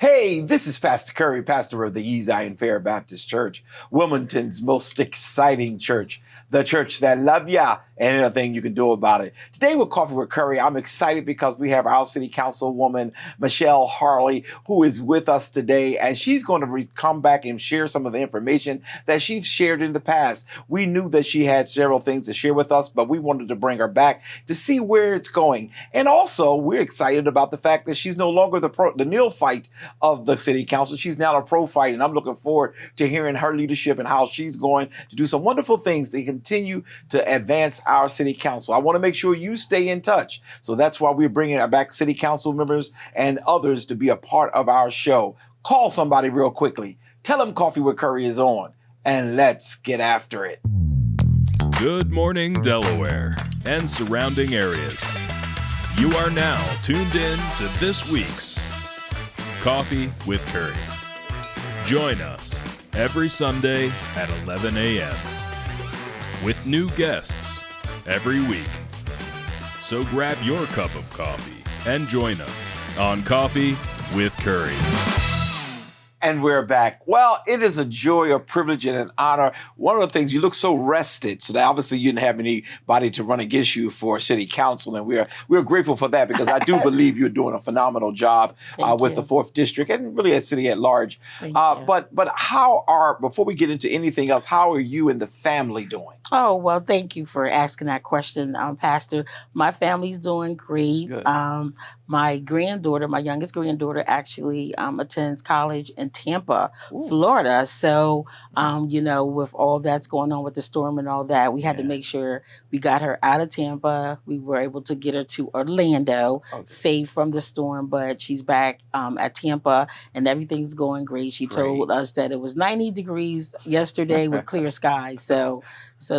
Hey, this is Pastor Curry, pastor of the E. Zion Fair Baptist Church, Wilmington's most exciting church, the church that love ya and anything you can do about it. Today with Coffee with Curry, I'm excited because we have our City Councilwoman Michelle Harlee, who is with us today, and she's going to come back and share some of the information that she's shared in the past. We knew that she had several things to share with us, but we wanted to bring her back to see where it's going. And also, we're excited about the fact that she's no longer the neophyte of the City Council. She's now a pro-fight, and I'm looking forward to hearing her leadership and how she's going to do some wonderful things to continue to advance our City Council. I want to make sure you stay in touch. So that's why we're bringing back City Council members and others to be a part of our show. Call somebody real quickly. Tell them Coffee with Curry is on, and let's get after it. Good morning, Delaware and surrounding areas. You are now tuned in to this week's Coffee with Curry. Join us every Sunday at 11 a.m. with new guests every week. So grab your cup of coffee and join us on Coffee with Curry. And we're back. Well, it is a joy, a privilege, and an honor. One of the things, you look so rested, so that obviously you didn't have anybody to run against you for City Council, and we're grateful for that, because I do believe you're doing a phenomenal job with the 4th District and really a city at large. But before we get into anything else, how are you and the family doing? Oh, well, thank you for asking that question, Pastor. My family's doing great. My granddaughter, my youngest granddaughter, actually attends college in Tampa, Florida. So, with all that's going on with the storm and all that, we had to make sure we got her out of Tampa. We were able to get her to Orlando, safe from the storm, but she's back at Tampa and everything's going great. She told us that it was 90 degrees yesterday with clear skies. So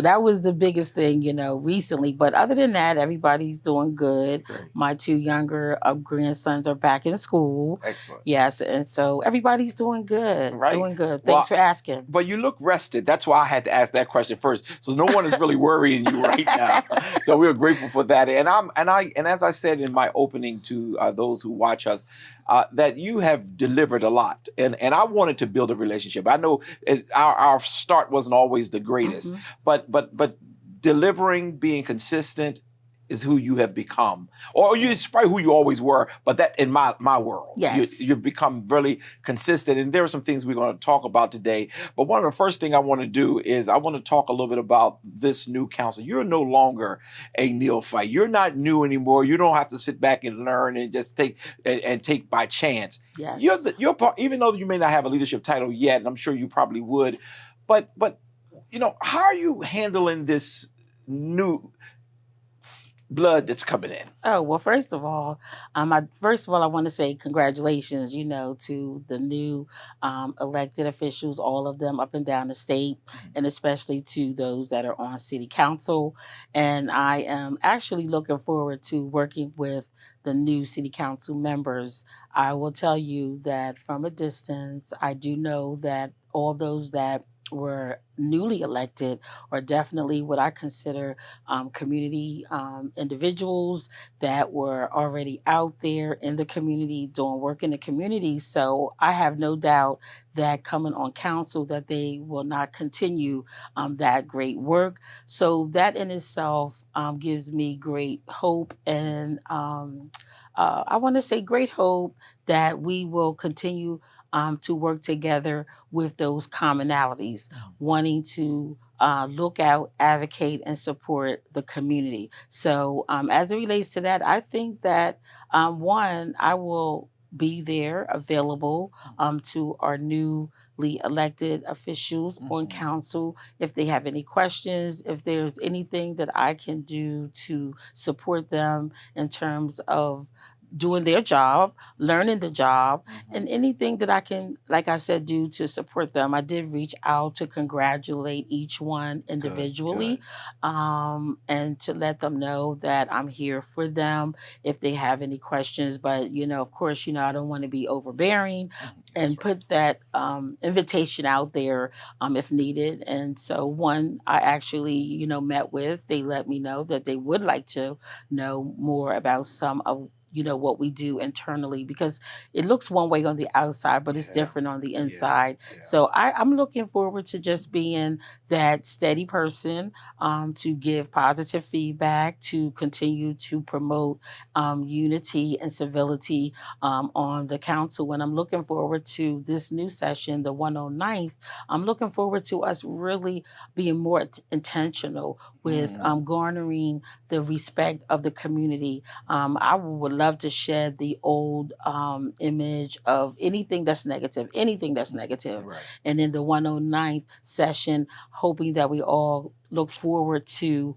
that was the biggest thing, recently. But other than that, everybody's doing good. My 2 younger grandsons are back in school. Excellent. Yes, and so everybody's doing good. Doing good. Thanks for asking. But you look rested. That's why I had to ask that question first. So no one is really worrying you right now. So we're grateful for that. And as I said in my opening to those who watch us, that you have delivered a lot. And I wanted to build a relationship. I know our start wasn't always the greatest, but delivering, being consistent is who you have become. Or it's probably who you always were, but that in my world. Yes. You've become really consistent. And there are some things we're going to talk about today. But one of the first things I want to do is I want to talk a little bit about this new council. You're no longer a neophyte. You're not new anymore. You don't have to sit back and learn and just take by chance. Yes. You're part, even though you may not have a leadership title yet, and I'm sure you probably would, but how are you handling this new blood that's coming in? Oh, well, first of all, I want to say congratulations, to the new elected officials, all of them up and down the state, and especially to those that are on City Council. And I am actually looking forward to working with the new City Council members. I will tell you that from a distance, I do know that all those that were newly elected are definitely what I consider community individuals that were already out there in the community, doing work in the community. So I have no doubt that coming on council that they will not continue that great work. So that in itself gives me great hope, and I want to say great hope that we will continue to work together with those commonalities, wanting to look out, advocate, and support the community. So as it relates to that, I think that, one, I will be there available to our newly elected officials on council if they have any questions, if there's anything that I can do to support them in terms of doing their job, learning the job, and anything that I can, like I said, do to support them. I did reach out to congratulate each one individually, and to let them know that I'm here for them if they have any questions. But, of course, I don't want to be overbearing and put that invitation out there if needed. And so one I actually, met with, they let me know that they would like to know more about some of what we do internally, because it looks one way on the outside, but it's different on the inside. So I'm looking forward to just being that steady person, to give positive feedback, to continue to promote unity and civility on the council. And I'm looking forward to this new session, the 109th. I'm looking forward to us really being more intentional with garnering the respect of the community. I would love to shed the old image of anything that's negative. Right. And in the 109th session, hoping that we all look forward to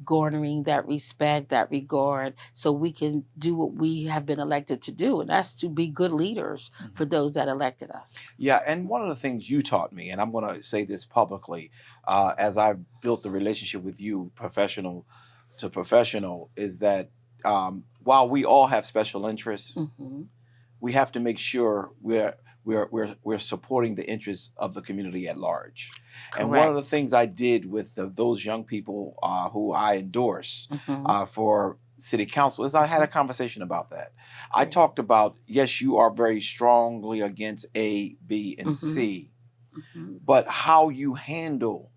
garnering that respect, that regard, so we can do what we have been elected to do, and that's to be good leaders for those that elected us. Yeah, and one of the things you taught me, and I'm going to say this publicly, as I built the relationship with you, professional to professional, is that while we all have special interests, we have to make sure we're supporting the interests of the community at large. And one of the things I did with those young people who I endorse for city council is I had a conversation about that. I talked about, yes, you are very strongly against A, B, and C, but how you handle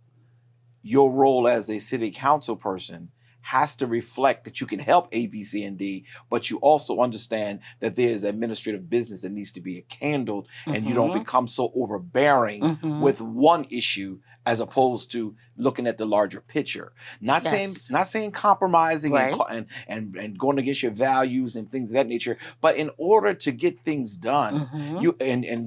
your role as a city council person has to reflect that you can help A, B, C, and D, but you also understand that there's administrative business that needs to be handled, and you don't become so overbearing with one issue as opposed to looking at the larger picture. Not saying compromising and going against your values and things of that nature, but in order to get things done, you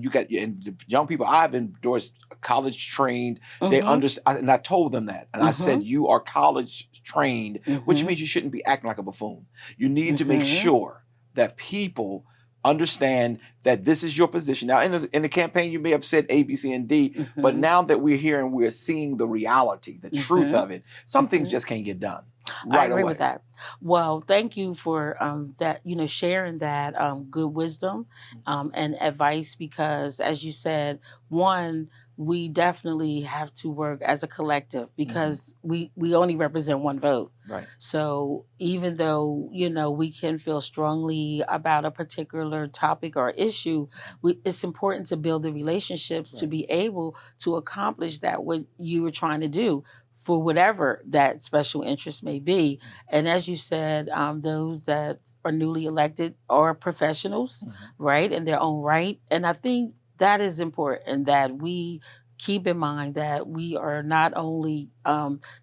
got the young people I've endorsed, college trained. They understand, and I told them that, and I said, you are college trained, which means you shouldn't be acting like a buffoon. You need to make sure that people understand that this is your position. Now, in the campaign, you may have said A, B, C, and D, but now that we're here and we're seeing the reality, the truth of it, some things just can't get done right away. I agree with that. Well, thank you for that, sharing that good wisdom and advice, because as you said, one, we definitely have to work as a collective, because we only represent one vote. Right. So even though, we can feel strongly about a particular topic or issue, it's important to build the relationships to be able to accomplish that what you were trying to do, for whatever that special interest may be. And as you said, those that are newly elected are professionals, right, in their own right. And I think that is important, that we keep in mind that we are not only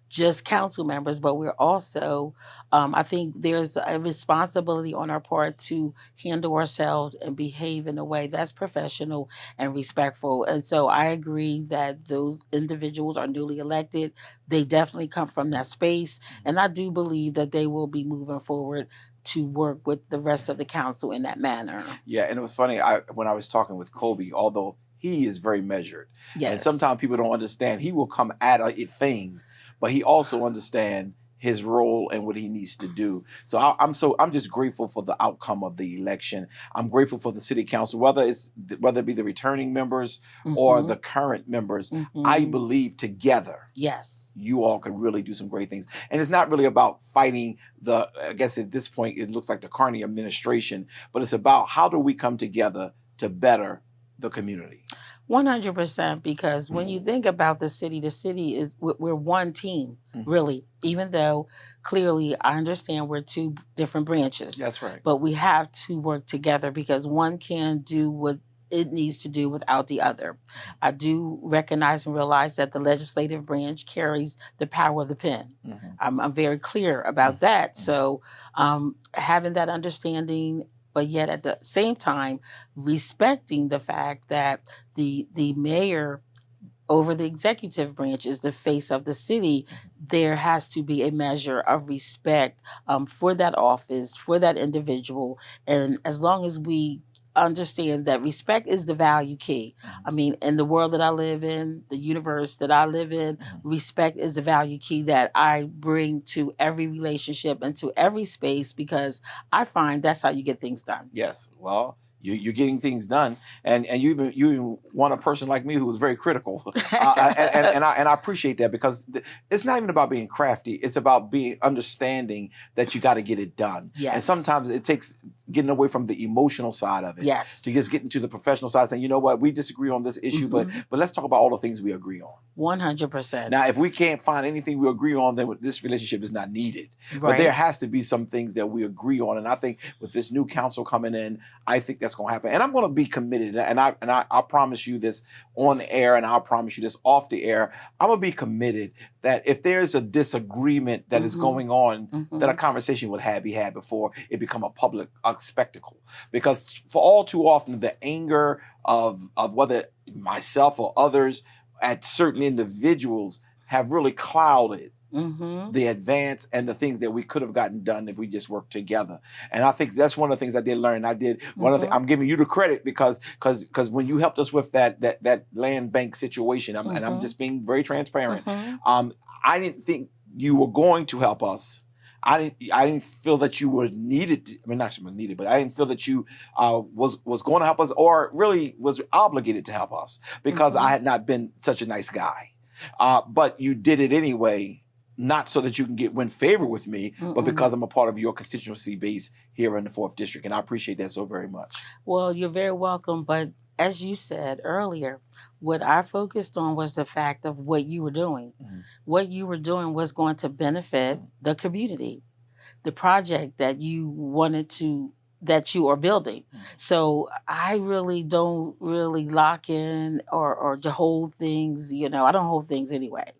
just council members, but we're also, I think there's a responsibility on our part to handle ourselves and behave in a way that's professional and respectful. And so I agree that those individuals are newly elected. They definitely come from that space. And I do believe that they will be moving forward to work with the rest of the council in that manner. Yeah, and it was funny, when I was talking with Kobe, although he is very measured, and sometimes people don't understand, he will come at a thing, but he also understands his role and what he needs to do. So I'm just grateful for the outcome of the election. I'm grateful for the city council, whether it be the returning members or the current members. I believe together, you all could really do some great things. And it's not really about fighting I guess at this point it looks like the Carney administration, but it's about how do we come together to better the community. 100%, because when you think about the city is, we're one team, really, even though clearly I understand we're two different branches. That's right. But we have to work together, because one can't do what it needs to do without the other. I do recognize and realize that the legislative branch carries the power of the pen. I'm very clear about that. So having that understanding, but yet at the same time, respecting the fact that the mayor over the executive branch is the face of the city, there has to be a measure of respect for that office, for that individual. And as long as we understand that respect is the value key. I mean, in the world that I live in, the universe that I live in, respect is the value key that I bring to every relationship and to every space, because I find that's how you get things done. Yes. Well, You're getting things done, and you even want a person like me who was very critical, and I appreciate that, because it's not even about being crafty. It's about being understanding that you got to get it done. Yes. And sometimes it takes getting away from the emotional side of it. Yes. To just get into the professional side, saying, you know what, we disagree on this issue, but let's talk about all the things we agree on. 100%. Now, if we can't find anything we agree on, then this relationship is not needed. Right. But there has to be some things that we agree on, and I think with this new council coming in, I think that's going to happen. And I'm going to be committed, and I promise you this on air, and I'll promise you this off the air. I'm going to be committed that if there's a disagreement that is going on, that a conversation would be had before it become a public spectacle. Because for all too often, the anger of whether myself or others at certain individuals have really clouded the advance and the things that we could have gotten done if we just worked together. And I think that's one of the things I did learn. I'm giving you the credit because when you helped us with that land bank situation, and I'm just being very transparent. I didn't think you were going to help us. I didn't feel that you were needed. Not needed, but I didn't feel that you was going to help us, or really was obligated to help us, because I had not been such a nice guy. But you did it anyway, not so that you can win favor with me, but because I'm a part of your constituency base here in the 4th District, and I appreciate that so very much. Well, you're very welcome, but as you said earlier, what I focused on was the fact of what you were doing. What you were doing was going to benefit the community, the project that you are building. So I really don't lock in or to hold things, I don't hold things anyway,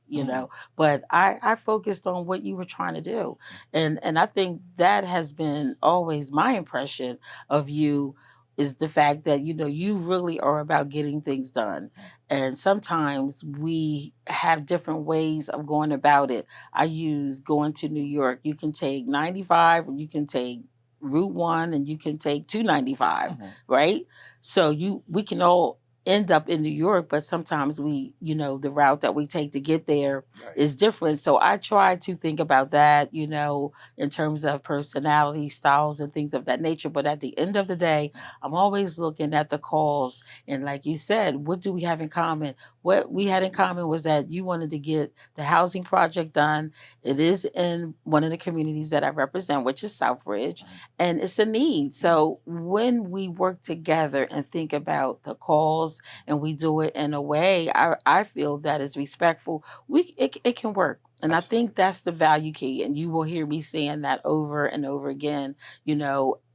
but I focused on what you were trying to do. And I think that has been always my impression of you, is the fact that, you really are about getting things done. And sometimes we have different ways of going about it. I use going to New York. You can take 95, or you can take Route 1, and you can take 295, right? So we can all end up in New York, but sometimes the route that we take to get there is different. So I try to think about that, in terms of personality, styles, and things of that nature. But at the end of the day, I'm always looking at the cause. And like you said, what do we have in common? What we had in common was that you wanted to get the housing project done. It is in one of the communities that I represent, which is Southbridge, and it's a need. So when we work together and think about the cause, and we do it in a way I feel that is respectful, it can work. And Absolutely. I think that's the value key. And you will hear me saying that over and over again,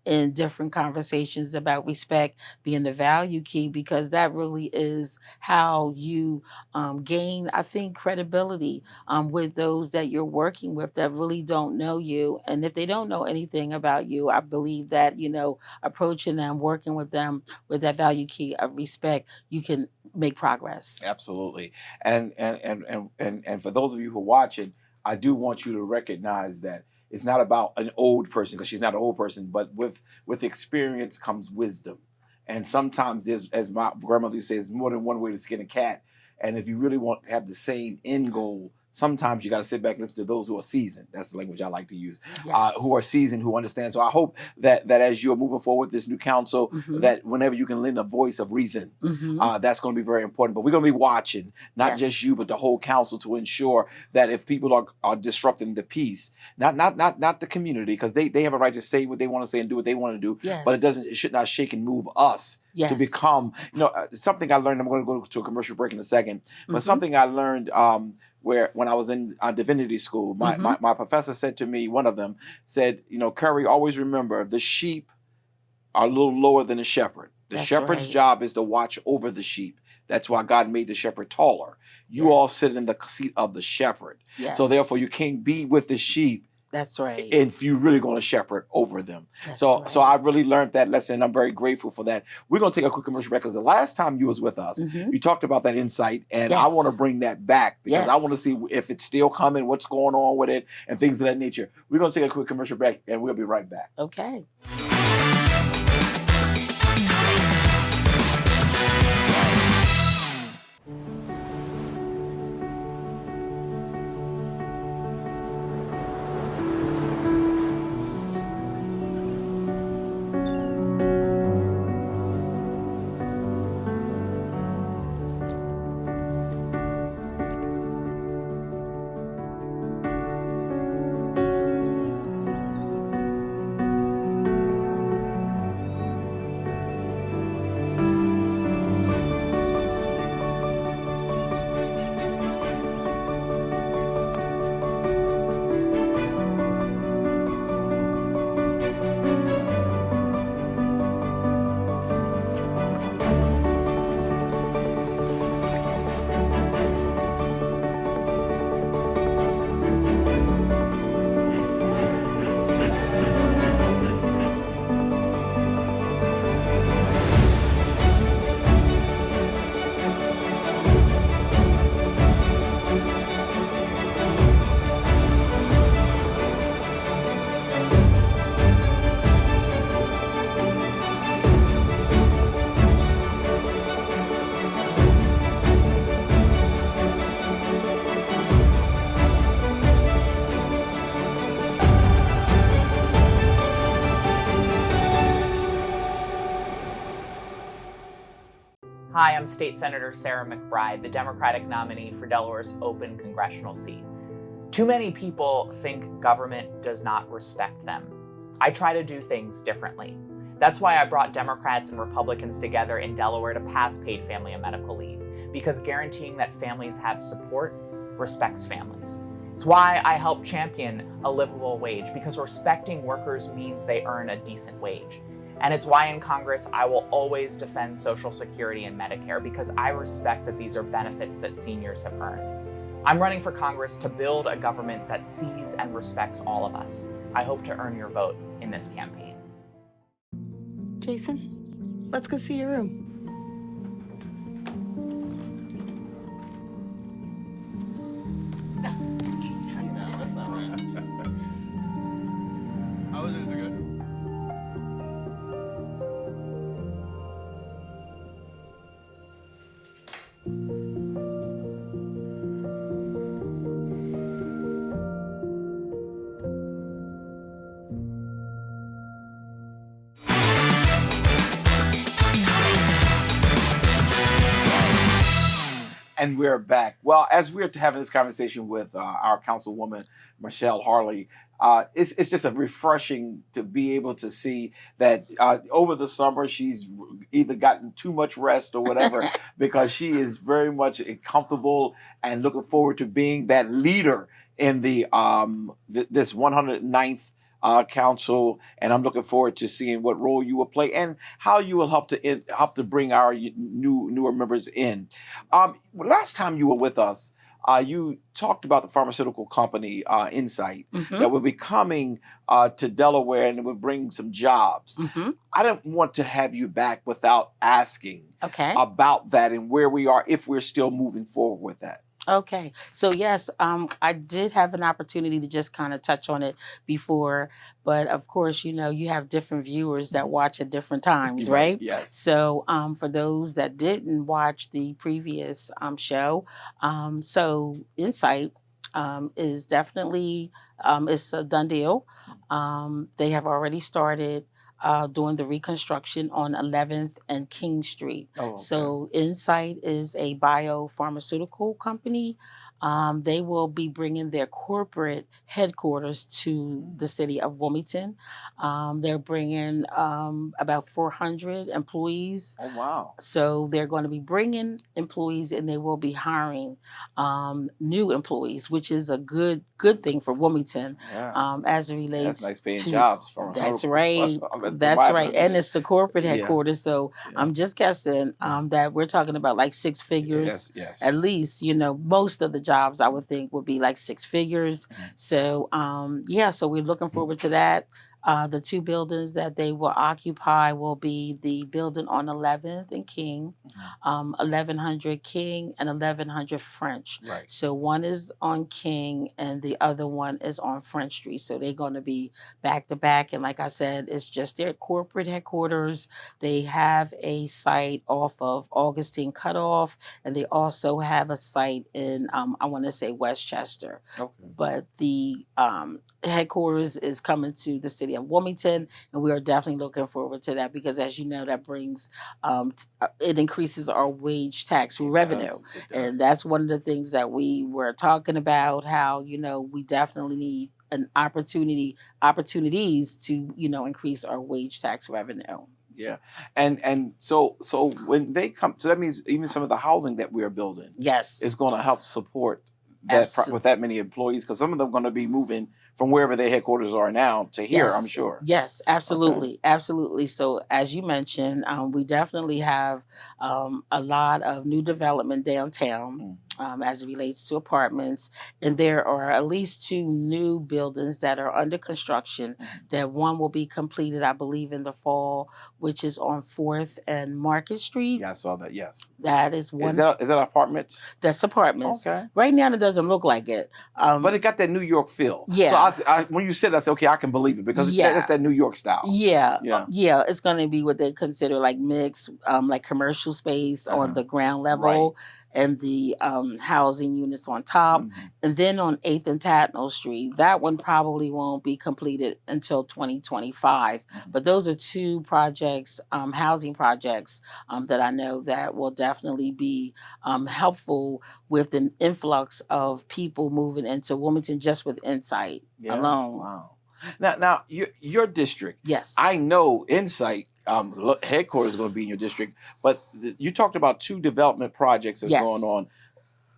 in different conversations about respect being the value key, because that really is how you gain, I think, credibility with those that you're working with that really don't know you. And if they don't know anything about you, I believe that, approaching them, working with them with that value key of respect, you can make progress. Absolutely. And for those of you who are watching, I do want you to recognize that it's not about an old person, because she's not an old person, but with experience comes wisdom. And sometimes there's, as my grandmother says, more than one way to skin a cat. And if you really want to have the same end goal, sometimes you got to sit back and listen to those who are seasoned. That's the language I like to use. Yes. Who are seasoned, who understand. So I hope that as you're moving forward with this new council, that whenever you can lend a voice of reason, that's going to be very important. But we're going to be watching, not just you, but the whole council, to ensure that if people are disrupting the peace, not the community, because they have a right to say what they want to say and do what they want to do, but it should not shake and move us to become, something I learned. I'm going to go to a commercial break in a second, but something I learned when I was in divinity school, my professor said to me, one of them said, Curry, always remember, the sheep are a little lower than the shepherd. The shepherd's job is to watch over the sheep. That's why God made the shepherd taller. You all sit in the seat of the shepherd. So therefore, you can't be with the sheep. That's right. If you're really going to shepherd over them. So I really learned that lesson, and I'm very grateful for that. We're going to take a quick commercial break, because the last time you was with us, you talked about that insight, and I want to bring that back, because I want to see if it's still coming, what's going on with it, and things of that nature. We're going to take a quick commercial break, and we'll be right back. Okay. Hi, I'm State Senator Sarah McBride, the Democratic nominee for Delaware's open congressional seat. Too many people think government does not respect them. I try to do things differently. That's why I brought Democrats and Republicans together in Delaware to pass paid family and medical leave, because guaranteeing that families have support respects families. It's why I help champion a livable wage, because respecting workers means they earn a decent wage. And it's why in Congress I will always defend Social Security and Medicare, because I respect that these are benefits that seniors have earned. I'm running for Congress to build a government that sees and respects all of us. I hope to earn your vote in this campaign. Jason, let's go see your room. That's not right. How was it? Is it good? And we're back. Well, as we're having this conversation with our Councilwoman Michelle Harlee, it's just a refreshing to be able to see that over the summer she's either gotten too much rest or whatever, because she is very much comfortable and looking forward to being that leader in the this 109th council, and I'm looking forward to seeing what role you will play and how you will help to bring our newer members in. Last time you were with us, you talked about the pharmaceutical company Insight that will be coming to Delaware, and it will bring some jobs. I don't want to have you back without asking about that and where we are, if we're still moving forward with that. Okay. So yes, I did have an opportunity to just kind of touch on it before, but of course, you know, you have different viewers that watch at different times, right? Yes. So for those that didn't watch the previous show, so Insight is definitely, it's a done deal. They have already started doing the reconstruction on 11th and King Street. Oh, okay. So Insight is a biopharmaceutical company. They will be bringing their corporate headquarters to the city of Wilmington. They're bringing about 400 employees. Oh, wow. So they're going to be bringing employees, and they will be hiring new employees, which is a good thing for Wilmington. Yeah. As it relates That's nice paying to jobs for that's right. That's right. And it's the corporate headquarters. So I'm just guessing that we're talking about like six figures. Yes. At least, you know, most of the jobs I would think would be like six figures. So so we're looking forward to that. The two buildings that they will occupy will be the building on 11th and King, 1100 King and 1100 French. Right. So one is on King and the other one is on French Street. So they're going to be back to back. And like I said, it's just their corporate headquarters. They have a site off of Augustine Cutoff, and they also have a site in, I want to say Westchester. Okay. But the headquarters is coming to the city of Wilmington, and we are definitely looking forward to that, because as you know, that brings it increases our wage tax revenue. And that's one of the things that we were talking about, how, you know, we definitely need an opportunities to, you know, increase our wage tax revenue. Yeah. And so when they come, so that means even some of the housing that we're building is going to help support that with that many employees, because some of them are going to be moving from wherever their headquarters are now to here, I'm sure. Yes, absolutely. Okay. Absolutely. So as you mentioned, we definitely have a lot of new development downtown as it relates to apartments. And there are at least two new buildings that are under construction. That one will be completed, I believe, in the fall, which is on 4th and Market Street. Yeah, I saw that, yes. That is one. Is that apartments? That's apartments. Okay. Right now, it doesn't look like it. But it got that New York feel. Yeah. So when you said that, I said, okay, I can believe it because that's that New York style. Yeah. Yeah. Yeah. It's going to be what they consider like mixed, like commercial space on the ground level and the housing units on top. And then on 8th and Tatnall Street, that one probably won't be completed until 2025. But those are two projects, housing projects that I know that will definitely be helpful with an influx of people moving into Wilmington just with Insight alone. Wow. Now, your district. Yes. I know Insight headquarters is going to be in your district, but you talked about two development projects that's going on.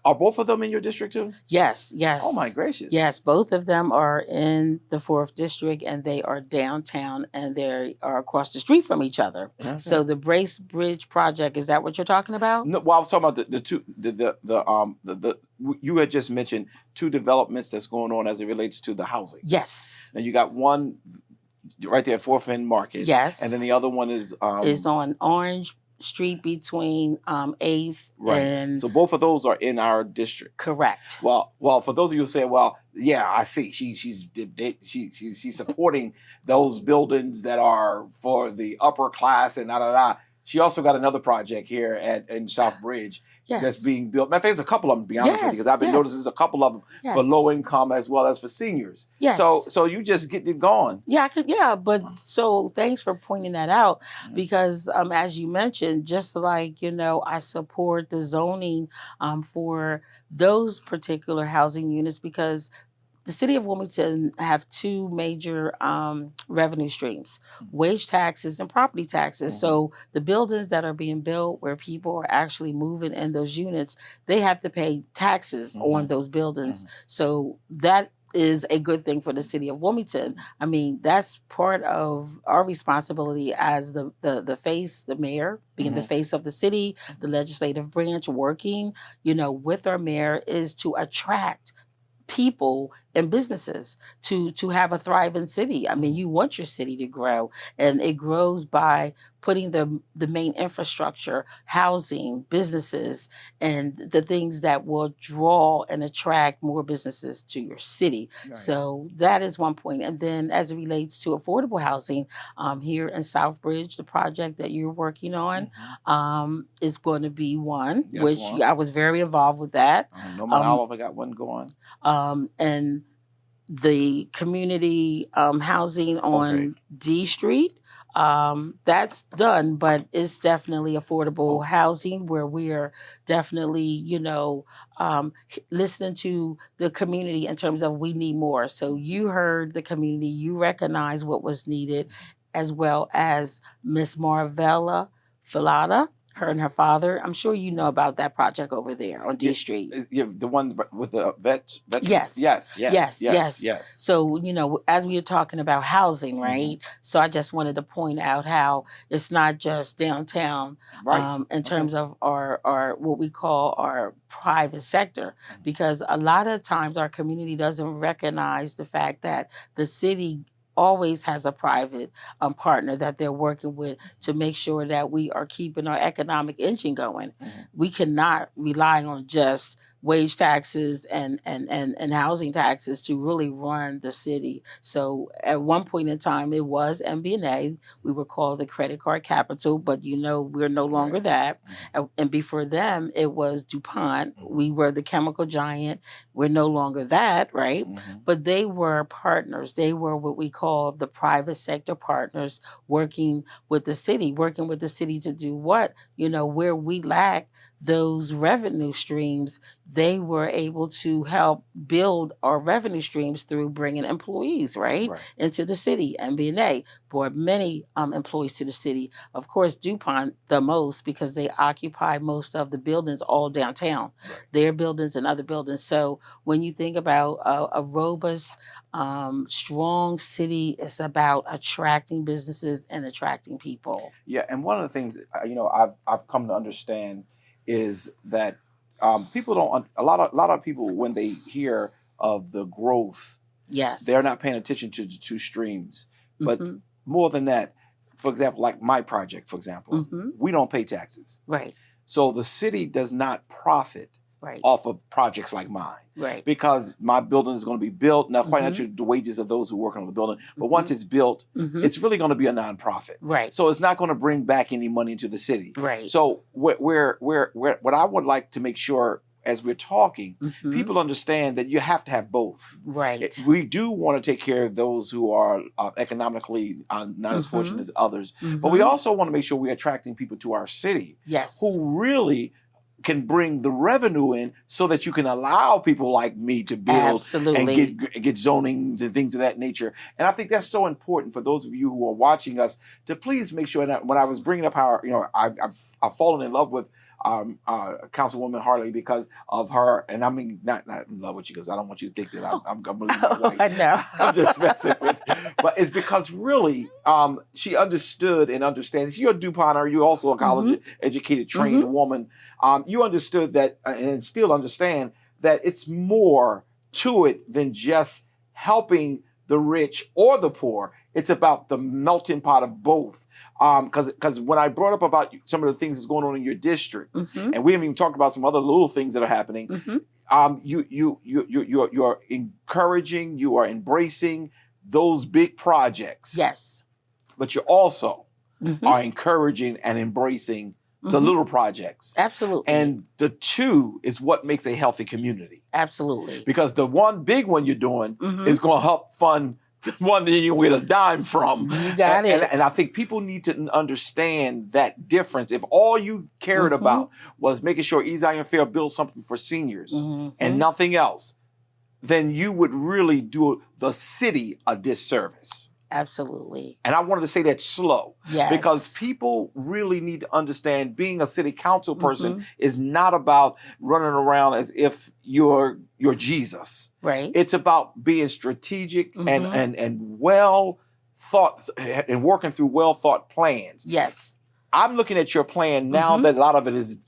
Are both of them in your district too? Yes, yes. Oh my gracious. Yes, both of them are in the 4th district and they are downtown and they are across the street from each other. Okay. So the Brace Bridge project, is that what you're talking about? No, well, I was talking about the two you had just mentioned two developments that's going on as it relates to the housing. Yes. And you got one right there at 4th and Market. Yes. And then the other one is on Orange Street between 8th and... So both of those are in our district. Correct. Well, for those of you who say, well, yeah, I see. She's supporting those buildings that are for the upper class and She also got another project here in South Bridge that's being built. Matter of fact, there's a couple of them, to be honest with you, because I've been noticing there's a couple of them for low income as well as for seniors. Yes. So you just get it going. But so thanks for pointing that out because as you mentioned, just like, I support the zoning for those particular housing units because the city of Wilmington have two major revenue streams, wage taxes and property taxes. So the buildings that are being built where people are actually moving in those units, they have to pay taxes on those buildings. So that is a good thing for the city of Wilmington. I mean, that's part of our responsibility as the mayor, being the face of the city, the legislative branch working, with our mayor is to attract people and businesses to have a thriving city. I mean, you want your city to grow, and it grows by putting the main infrastructure, housing, businesses, and the things that will draw and attract more businesses to your city. Right. So that is one point. And then as it relates to affordable housing, here in Southbridge, the project that you're working on is going to be one, I was very involved with that. No matter how long I got one going. And the community housing on D Street, that's done, but it's definitely affordable housing where we are definitely, listening to the community in terms of we need more. So you heard the community, you recognize what was needed, as well as Miss Marvella Filata, her and her father. I'm sure you know about that project over there on D Street. The one with the vets? Yes. So, as we were talking about housing, right? So I just wanted to point out how it's not just downtown in terms of our what we call our private sector, because a lot of times our community doesn't recognize the fact that the city always has a private partner that they're working with to make sure that we are keeping our economic engine going. We cannot rely on just wage taxes and housing taxes to really run the city. So at one point in time, it was MBNA. We were called the credit card capital, but we're no longer that. And before them, it was DuPont. We were the chemical giant. We're no longer that, right? But they were partners. They were what we call the private sector partners working with the city to do what? Where we lack those revenue streams, they were able to help build our revenue streams through bringing employees, right, into the city. MBNA brought many employees to the city. Of course, DuPont the most because they occupy most of the buildings all downtown, their buildings and other buildings. So when you think about a robust, strong city, it's about attracting businesses and attracting people. Yeah, and one of the things I've come to understand is that people don't. A lot of people, when they hear of the growth, they're not paying attention to the two streams. But more than that, for example, like my project, we don't pay taxes. Right. So the city does not profit Right. off of projects like mine. Right. Because my building is going to be built, now quite Mhm. naturally the wages of those who work on the building, but Mhm. once it's built, Mhm. it's really going to be a nonprofit. Right. So it's not going to bring back any money into the city. Right. So what I would like to make sure as we're talking, Mhm. people understand that you have to have both. Right. We do want to take care of those who are economically not as Mhm. fortunate as others, but we Mhm. also want to make sure we're attracting people to our city Yes. who really can bring the revenue in so that you can allow people like me to build Absolutely. and get zonings and things of that nature. And I think that's so important for those of you who are watching us to please make sure that when I was bringing up how, I've fallen in love with Councilwoman Harlee because of her, and I mean not in love with you because I don't want you to think that I'm going to leave my wife. I know. I'm just messing with you. But it's because really she understood and understands. You're a DuPonter. You're also a college educated, trained woman. You understood that and still understand that it's more to it than just helping the rich or the poor. It's about the melting pot of both. Because when I brought up about some of the things that's going on in your district, Mhm. and we haven't even talked about some other little things that are happening, Mhm. you're encouraging, you are embracing those big projects, Yes. but you also Mhm. are encouraging and embracing the Mhm. little projects. Absolutely. And the two is what makes a healthy community. Absolutely. Because the one big one you're doing Mhm. is going to help fund the one that you get a dime from. You got it. And I think people need to understand that difference. If all you cared Mhm. about was making sure Zion Fair built something for seniors Mhm. and nothing else, then you would really do the city a disservice. Absolutely. And I wanted to say that slow. Yes. Because people really need to understand being a city council person Mhm. is not about running around as if you're Jesus. Right. It's about being strategic Mhm. and well thought and working through well thought plans. Yes. I'm looking at your plan now Mhm. that a lot of it is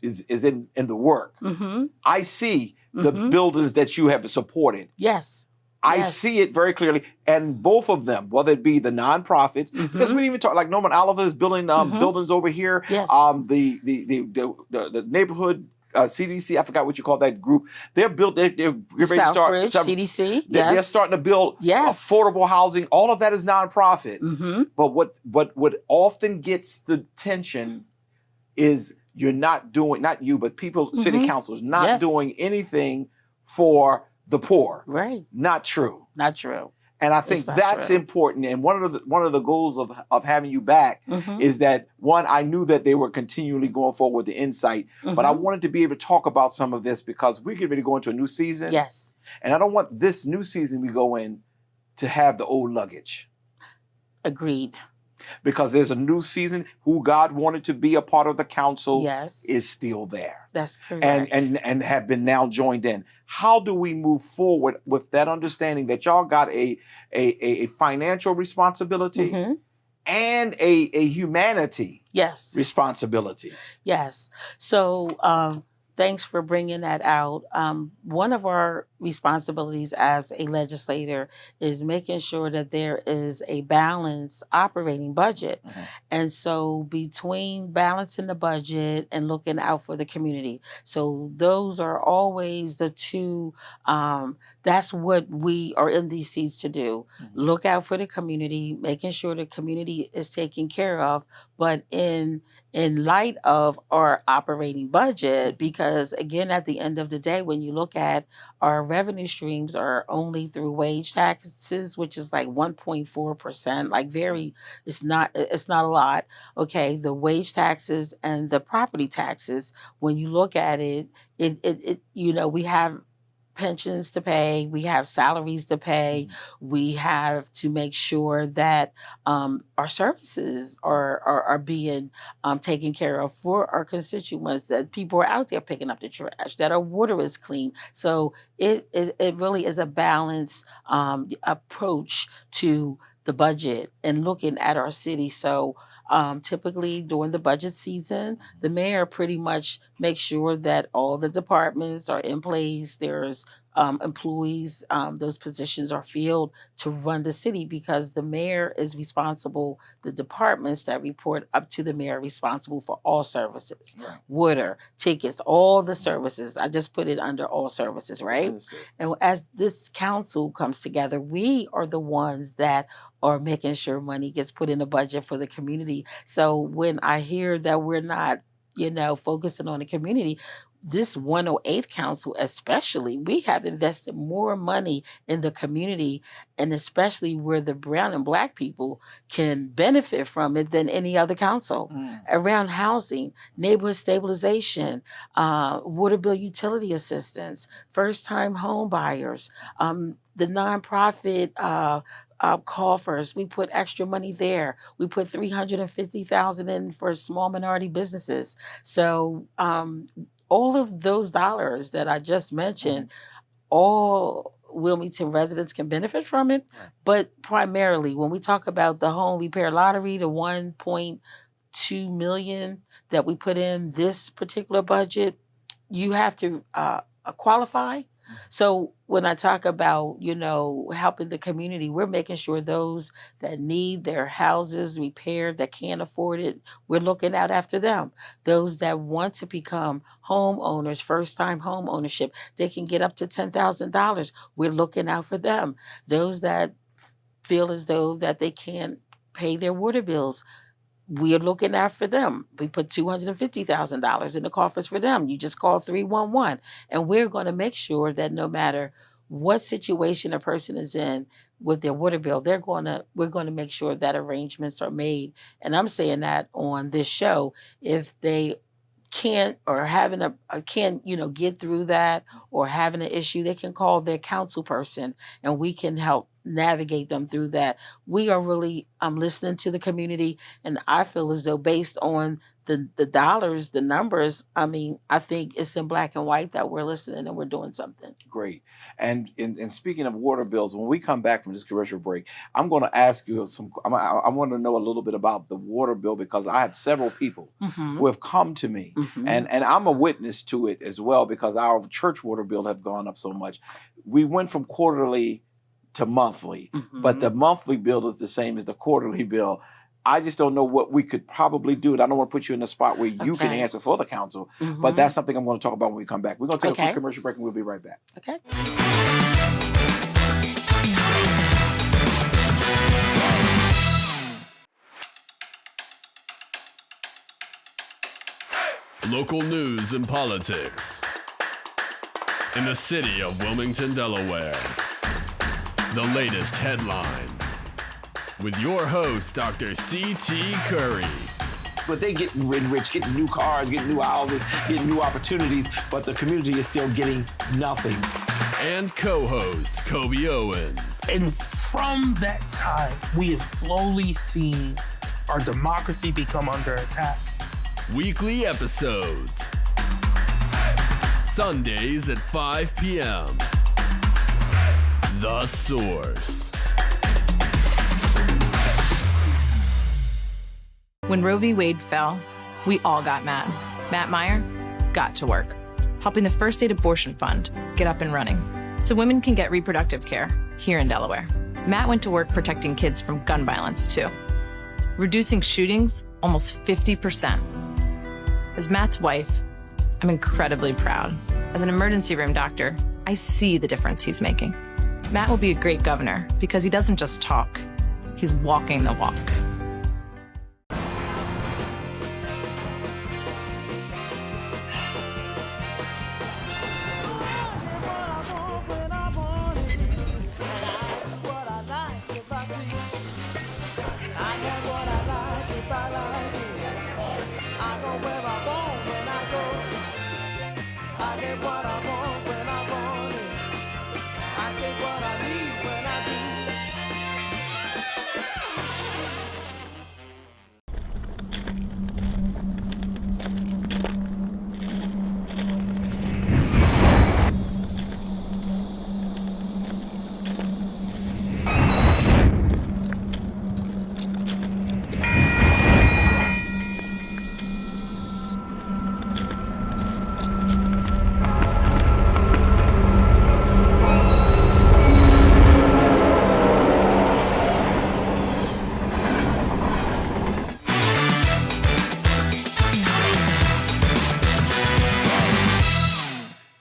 in the work. Mm-hmm. I see the Mhm. buildings that you have supported. Yes. I Yes. see it very clearly, and both of them, whether it be the nonprofits, because we didn't even talk like Norman Oliver is building buildings over here. Yes. The neighborhood CDC, I forgot what you call that group. They're built. They're ready to start. Southbridge, CDC. They're Yes. starting to build Yes. affordable housing. All of that is nonprofit. Mm-hmm. But what often gets the attention is you're not doing, not you, but people, city councilors, not Yes. doing anything for the poor. Right. Not true. Not true. And I think It's not that's true. important. And one of the goals of having you back Mhm. is that, one, I knew that they were continually going forward with the insight, but I Mhm. wanted to be able to talk about some of this because we're getting ready to go into a new season. Yes. And I don't want this new season we go in to have the old luggage. Agreed. Because there's a new season. Who God wanted to be a part of the council Yes. is still there. That's correct. And have been now joined in. How do we move forward with that understanding that y'all got a financial responsibility Mhm. and a humanity Yes. responsibility? Yes. So thanks for bringing that out. One of our responsibilities as a legislator is making sure that there is a balanced operating budget. Mhm. And so between balancing the budget and looking out for the community. So those are always the two, that's what we are in these seats to do. Mhm. Look out for the community, making sure the community is taken care of, but in light of our operating budget, because again, at the end of the day, when you look at our revenue streams are only through wage taxes, which is like 1.4%, like it's not a lot. Okay. The wage taxes and the property taxes, when you look at it, we have pensions to pay, we have salaries to pay, we have to make sure that our services are being taken care of for our constituents, that people are out there picking up the trash, that our water is clean. So it really is a balanced approach to the budget and looking at our city. So typically during the budget season, the mayor pretty much makes sure that all the departments are in place. There's employees, those positions are filled to run the city, because the mayor is responsible, the departments that report up to the mayor are responsible for all services, Right. water, tickets, all the services. I just put it under all services, right? Understood. And as this council comes together, we are the ones that are making sure money gets put in the budget for the community. So when I hear that we're not, focusing on the community, this 108th council especially, we have invested more money in the community, and especially where the brown and black people can benefit from it, than any other council. Around housing, neighborhood stabilization, water bill utility assistance, first-time home buyers, the nonprofit coffers. We put extra money there. We put $350,000 in for small minority businesses. So all of those dollars that I just mentioned, all Wilmington residents can benefit from it. Right. But primarily, when we talk about the home repair lottery, the $1.2 million that we put in this particular budget, you have to qualify. So when I talk about, helping the community, we're making sure those that need their houses repaired, that can't afford it, we're looking out after them. Those that want to become homeowners, first-time home ownership, they can get up to $10,000. We're looking out for them. Those that feel as though that they can't pay their water bills, we're looking out for them. We put $250,000 in the coffers for them. You just call 311, and we're going to make sure that no matter what situation a person is in with their water bill, we're going to make sure that arrangements are made. And I'm saying that on this show, if they can't or can't get through that, or having an issue, they can call their council person, and we can help navigate them through that. We are really listening to the community, and I feel as though, based on the dollars, the numbers, I think it's in black and white that we're listening and we're doing something. Great. And speaking of water bills, when we come back from this commercial break, I'm going to ask you I want to know a little bit about the water bill, because I have several people who have come to me, and I'm a witness to it as well, because our church water bill have gone up so much. We went from quarterly to monthly, but the monthly bill is the same as the quarterly bill. I just don't know what we could probably do. And I don't want to put you in a spot where you can answer for the council, but that's something I'm going to talk about when we come back. We're going to take a quick commercial break, and we'll be right back. Okay. Local news and politics in the city of Wilmington, Delaware. The latest headlines with your host, Dr. C.T. Curry. But they getting rich, getting new cars, getting new houses, getting new opportunities, but the community is still getting nothing. And co-host, Kobe Owens. And from that time, we have slowly seen our democracy become under attack. Weekly episodes. Sundays at 5 p.m. The Source. When Roe v. Wade fell, we all got mad. Matt Meyer got to work, helping the First Aid Abortion Fund get up and running so women can get reproductive care here in Delaware. Matt went to work protecting kids from gun violence, too, reducing shootings almost 50%. As Matt's wife, I'm incredibly proud. As an emergency room doctor, I see the difference he's making. Matt will be a great governor because he doesn't just talk, he's walking the walk.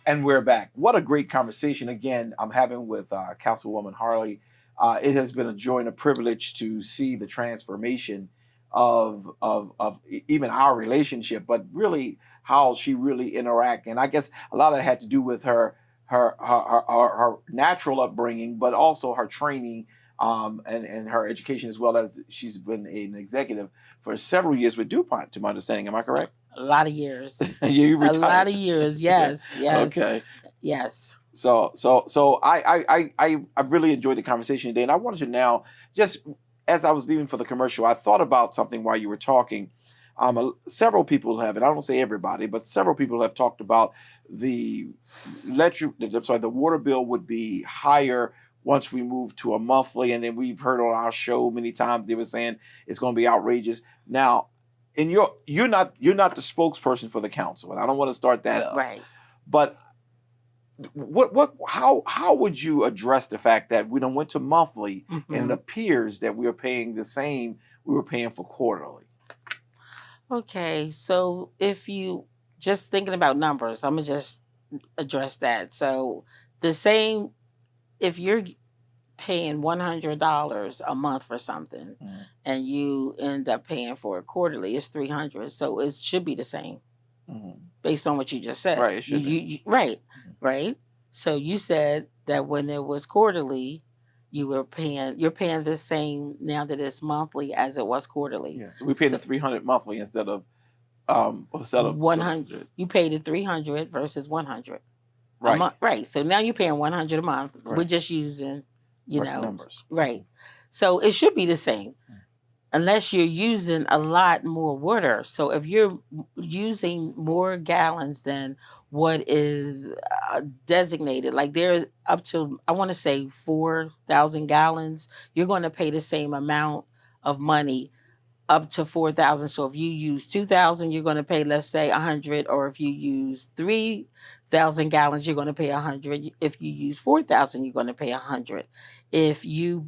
And we're back. What a great conversation again I'm having with Councilwoman Harlee. It has been a joy and a privilege to see the transformation of even our relationship, but really how she really interact. And I guess a lot of it had to do with her natural upbringing, but also her training and her education, as well as she's been an executive for several years with DuPont, to my understanding. Am I correct? A lot of years. You retired. A lot of years. Yes. Yes. Okay. Yes. So I really enjoyed the conversation today, and I wanted to now, just as I was leaving for the commercial, I thought about something while you were talking. Several people have, and I don't say everybody, but several people have talked about the water bill would be higher once we move to a monthly, and then we've heard on our show many times they were saying it's going to be outrageous. Now, you're not the spokesperson for the council, and I don't want to start that up. Right. But how would you address the fact that we done went to monthly Mm-hmm. and it appears that we are paying the same we were paying for quarterly? Okay, so if you just thinking about numbers, I'm gonna just address that. So the same, if you're paying $100 a month for something, and you end up paying for it quarterly, it's $300. So it should be the same, based on what you just said. Right, it should be. Right. So you said that when it was quarterly, you're paying the same now that it's monthly as it was quarterly. Yeah, so we paid the $300 monthly instead of 100. You paid it $300 versus $100. Right. Right. So now you're paying $100 a month. Right. We're just using, numbers. Right. So it should be the same, unless you're using a lot more water. So if you're using more gallons than what is designated, like there's up to, I want to say 4,000 gallons, you're going to pay the same amount of money up to 4,000. So if you use 2,000, you're going to pay, let's say 100, or if you use 3,000 gallons, you're going to pay 100. If you use 4,000, you're going to pay 100. If you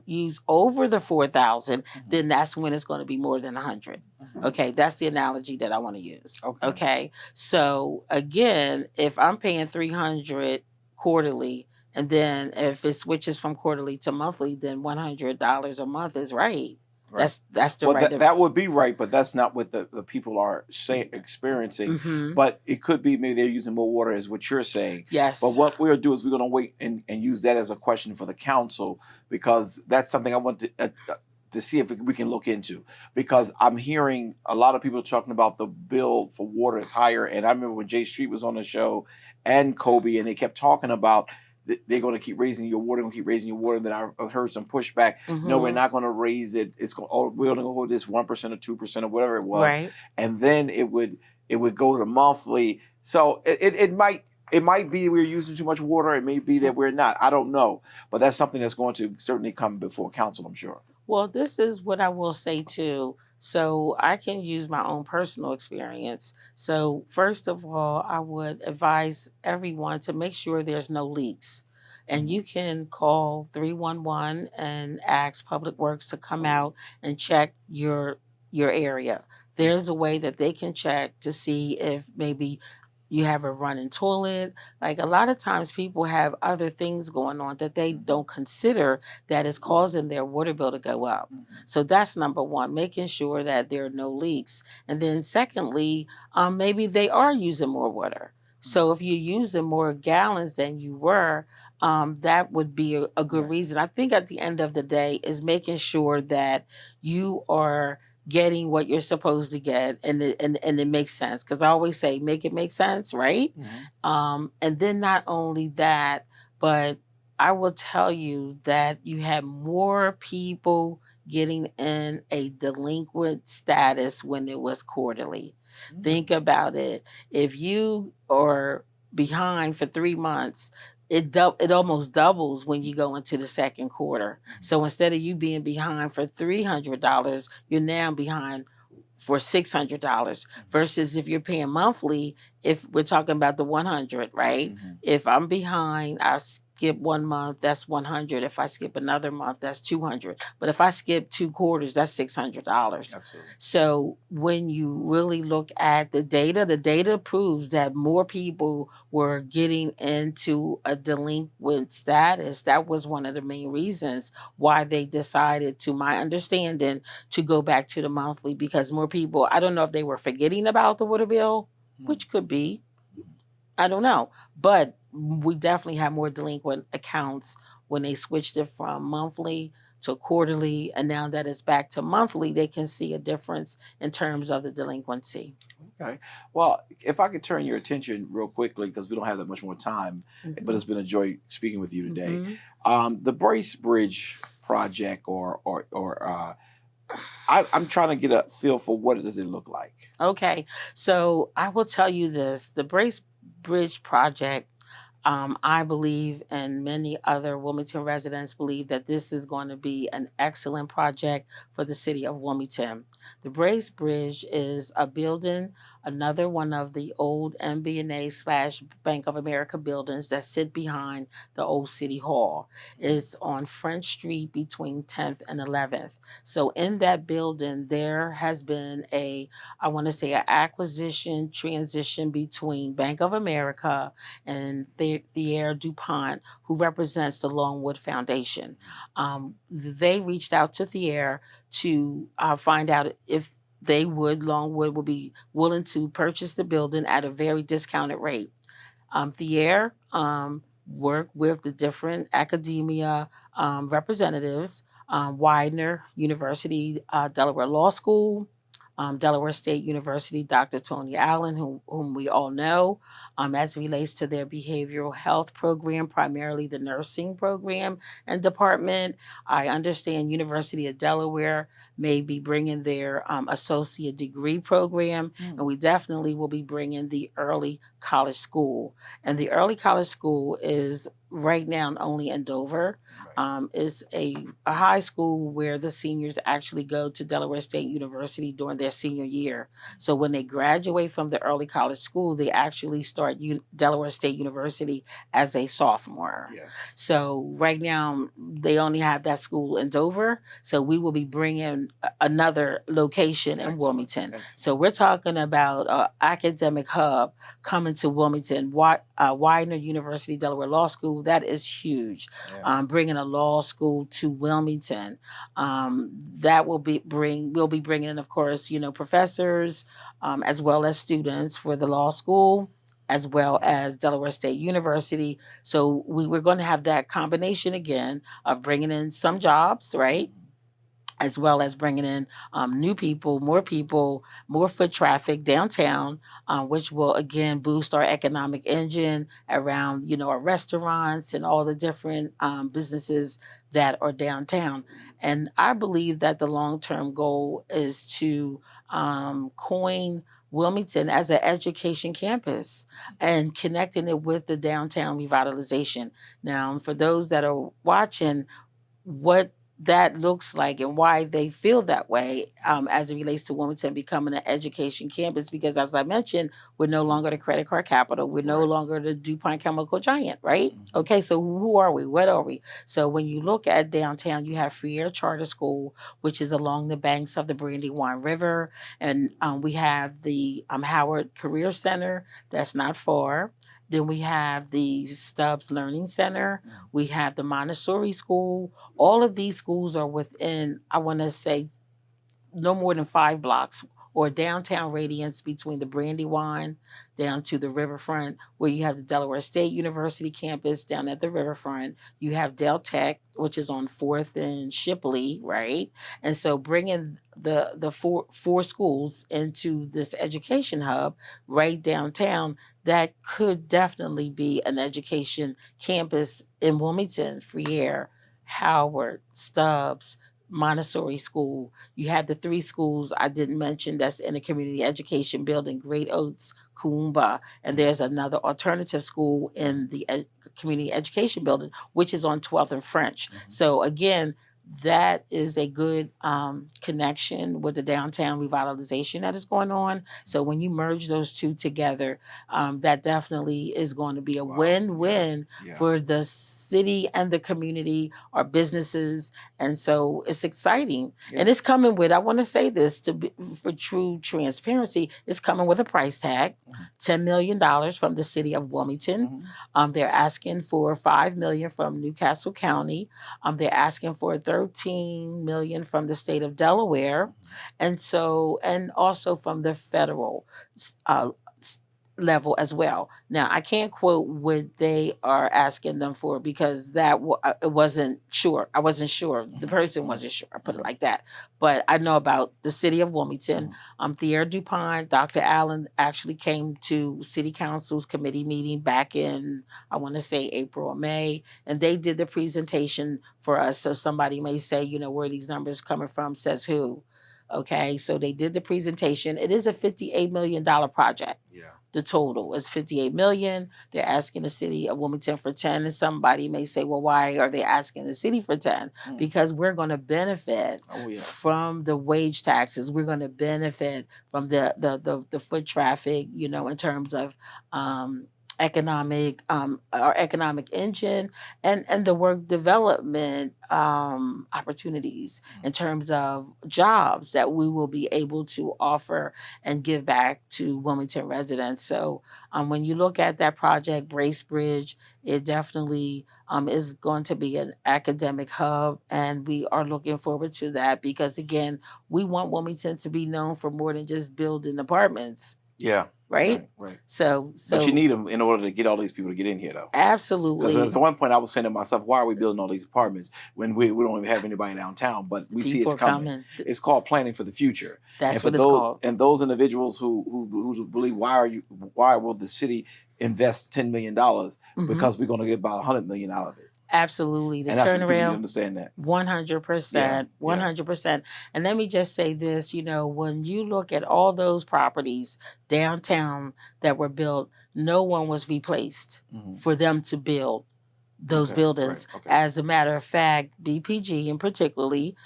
use over the 4,000, then that's when it's going to be more than 100. Okay, that's the analogy that I want to use. Okay. So again, if I'm paying 300 quarterly, and then if it switches from quarterly to monthly, then $100 a month is right. That's the right. That would be right, but that's not what the people are experiencing. But it could be maybe they're using more water, is what you're saying. Yes. But what we'll do is we're going to wait and use that as a question for the council, because that's something I want to see if we can look into. Because I'm hearing a lot of people talking about the bill for water is higher, and I remember when Jay Street was on the show and Kobe, and they kept talking about they're going to keep raising your water, And then I heard some pushback. No, we're not going to raise it. It's going. Oh, we're going to go this 1% or 2% or whatever it was. Right. And then it would go to monthly. So it might be we're using too much water. It may be that we're not. I don't know. But that's something that's going to certainly come before council, I'm sure. Well, this is what I will say too. So I can use my own personal experience. So first of all, I would advise everyone to make sure there's no leaks. And you can call 311 and ask Public Works to come out and check your area. There's a way that they can check to see if maybe you have a running toilet. Like a lot of times people have other things going on that they don't consider that is causing their water bill to go up. So that's number one, making sure that there are no leaks. And then secondly, maybe they are using more water. So if you're using more gallons than you were, that would be a good reason. I think at the end of the day is making sure that you are getting what you're supposed to get, and it makes sense. Because I always say, make it make sense, right? And then not only that, but I will tell you that you have more people getting in a delinquent status when it was quarterly. Think about it. If you are behind for 3 months, it almost doubles when you go into the second quarter. So instead of you being behind for $300, you're now behind for $600. Versus if you're paying monthly, if we're talking about the 100, right? If I'm behind, I skip 1 month, that's 100. If I skip another month, that's 200. But if I skip 2 quarters, that's $600. Absolutely. So when you really look at the data proves that more people were getting into a delinquent status. That was one of the main reasons why they decided, to my understanding, to go back to the monthly, because more people, I don't know if they were forgetting about the water bill, which could be, I don't know, but we definitely have more delinquent accounts when they switched it from monthly to quarterly, and now that it's back to monthly, they can see a difference in terms of the delinquency. Okay. Well, if I could turn your attention real quickly, because we don't have that much more time, but it's been a joy speaking with you today. The Brace Bridge project, I'm trying to get a feel for what does it look like. Okay, so I will tell you this: the Brace Bridge project, I believe, and many other Wilmington residents believe, that this is going to be an excellent project for the city of Wilmington. The Brace Bridge is a building, another one of the old MBNA/Bank of America buildings that sit behind the old City Hall. It's on French Street between 10th and 11th. So in that building, there has been an acquisition transition between Bank of America and Thier DuPont, who represents the Longwood Foundation. They reached out to Thier to find out if Longwood would be willing to purchase the building at a very discounted rate. Thier worked with the different academia representatives, Widener University, Delaware Law School, Delaware State University, Dr. Tony Allen, whom we all know, as it relates to their behavioral health program, primarily the nursing program and department. I understand University of Delaware may be bringing their associate degree program, and we definitely will be bringing the early college school. And the early college school is right now only in Dover. Is a high school where the seniors actually go to Delaware State University during their senior year. So when they graduate from the early college school, they actually start Delaware State University as a sophomore. Yes. So right now they only have that school in Dover. So we will be bringing another location in Wilmington. Excellent. So we're talking about an academic hub coming to Wilmington. Widener University, Delaware Law School, that is huge. Yeah. Bringing a law school to Wilmington, we'll be bringing in, of course, professors as well as students for the law school, as well as Delaware State University. So we're going to have that combination again of bringing in some jobs, right? As well as bringing in new people, more foot traffic downtown, which will again boost our economic engine around, our restaurants and all the different businesses that are downtown. And I believe that the long-term goal is to coin Wilmington as an education campus and connecting it with the downtown revitalization. Now, for those that are watching, what that looks like and why they feel that way as it relates to Wilmington becoming an education campus, because as I mentioned, we're no longer the credit card capital. We're no longer the DuPont chemical giant, right? Okay, so who are we? What are we? So when you look at downtown, you have Freer Charter School, which is along the banks of the Brandywine River. And we have the Howard Career Center that's not far. Then we have the Stubbs Learning Center. We have the Montessori School. All of these schools are within, I want to say, no more than 5 blocks or downtown radius between the Brandywine down to the riverfront, where you have the Delaware State University campus down at the riverfront. You have Del Tech, which is on 4th and Shipley, right? And so bringing the four schools into this education hub right downtown, that could definitely be an education campus in Wilmington, Freer, Howard, Stubbs, Montessori School. You have the 3 schools I didn't mention that's in a community education building, Great Oaks, Coomba, and there's another alternative school in the community education building, which is on 12th and French. So again, that is a good connection with the downtown revitalization that is going on. So when you merge those two together, that definitely is going to be a win-win for the city and the community, our businesses. And so it's exciting. And it's coming with, I want to say this for true transparency, it's coming with a price tag, $10 million from the city of Wilmington. They're asking for $5 million from Newcastle County. They're asking for $13 million from the state of Delaware, and also from the federal level as well. Now, I can't quote what they are asking them for because it wasn't sure. I wasn't sure. The person wasn't sure. I put it like that. But I know about the city of Wilmington. Thierry Dupont, Dr. Allen actually came to City Council's committee meeting back in, I want to say April or May, and they did the presentation for us. So somebody may say, you know, where are these numbers coming from? Says who? Okay, so they did the presentation. It is a $58 million project. The total is $58 million. They're asking the city of Wilmington for 10. And somebody may say, well, why are they asking the city for 10? Because we're going to benefit from the wage taxes. We're going to benefit from the foot traffic, you know, in terms of our economic engine and the work development opportunities in terms of jobs that we will be able to offer and give back to Wilmington residents. So when you look at that project, Bracebridge, it definitely is going to be an academic hub, and we are looking forward to that because, again, we want Wilmington to be known for more than just building apartments. Right. So but you need them in order to get all these people to get in here, though. Absolutely. Because at one point I was saying to myself, why are we building all these apartments when we don't even have anybody downtown? But we see it's coming. It's called planning for the future. That's what it's called. And those individuals who believe, why will the city invest $10 million? Because we're going to get about $100 million out of it. Absolutely. The and that's what turnaround. Understand that. 100%. 100%. And let me just say this, you know, when you look at all those properties downtown that were built, no one was replaced for them to build those buildings. As a matter of fact, BPG in particularly,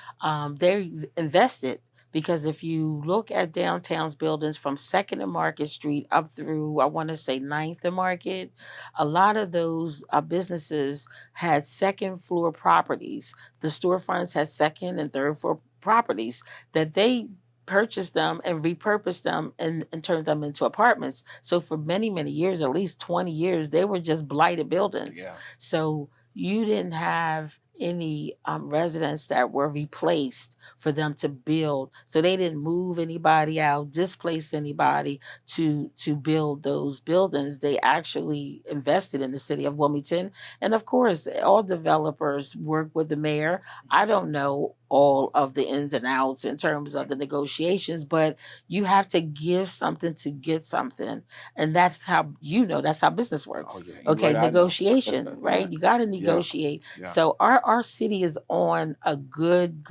they invested. Because if you look at downtown's buildings from 2nd and Market Street up through, I want to say 9th and Market, a lot of those businesses had 2nd floor properties. The storefronts had 2nd and 3rd floor properties that they purchased them and repurposed them and turned them into apartments. So for many, many years, at least 20 years, they were just blighted buildings. So you didn't have any residents that were replaced for them to build. So they didn't move anybody out, displace anybody to build those buildings. They actually invested in the city of Wilmington. And of course, all developers work with the mayor. I don't know all of the ins and outs in terms of the negotiations, but you have to give something to get something. And that's how, that's how business works. Okay, negotiation, right? You got to negotiate. So our city is on a good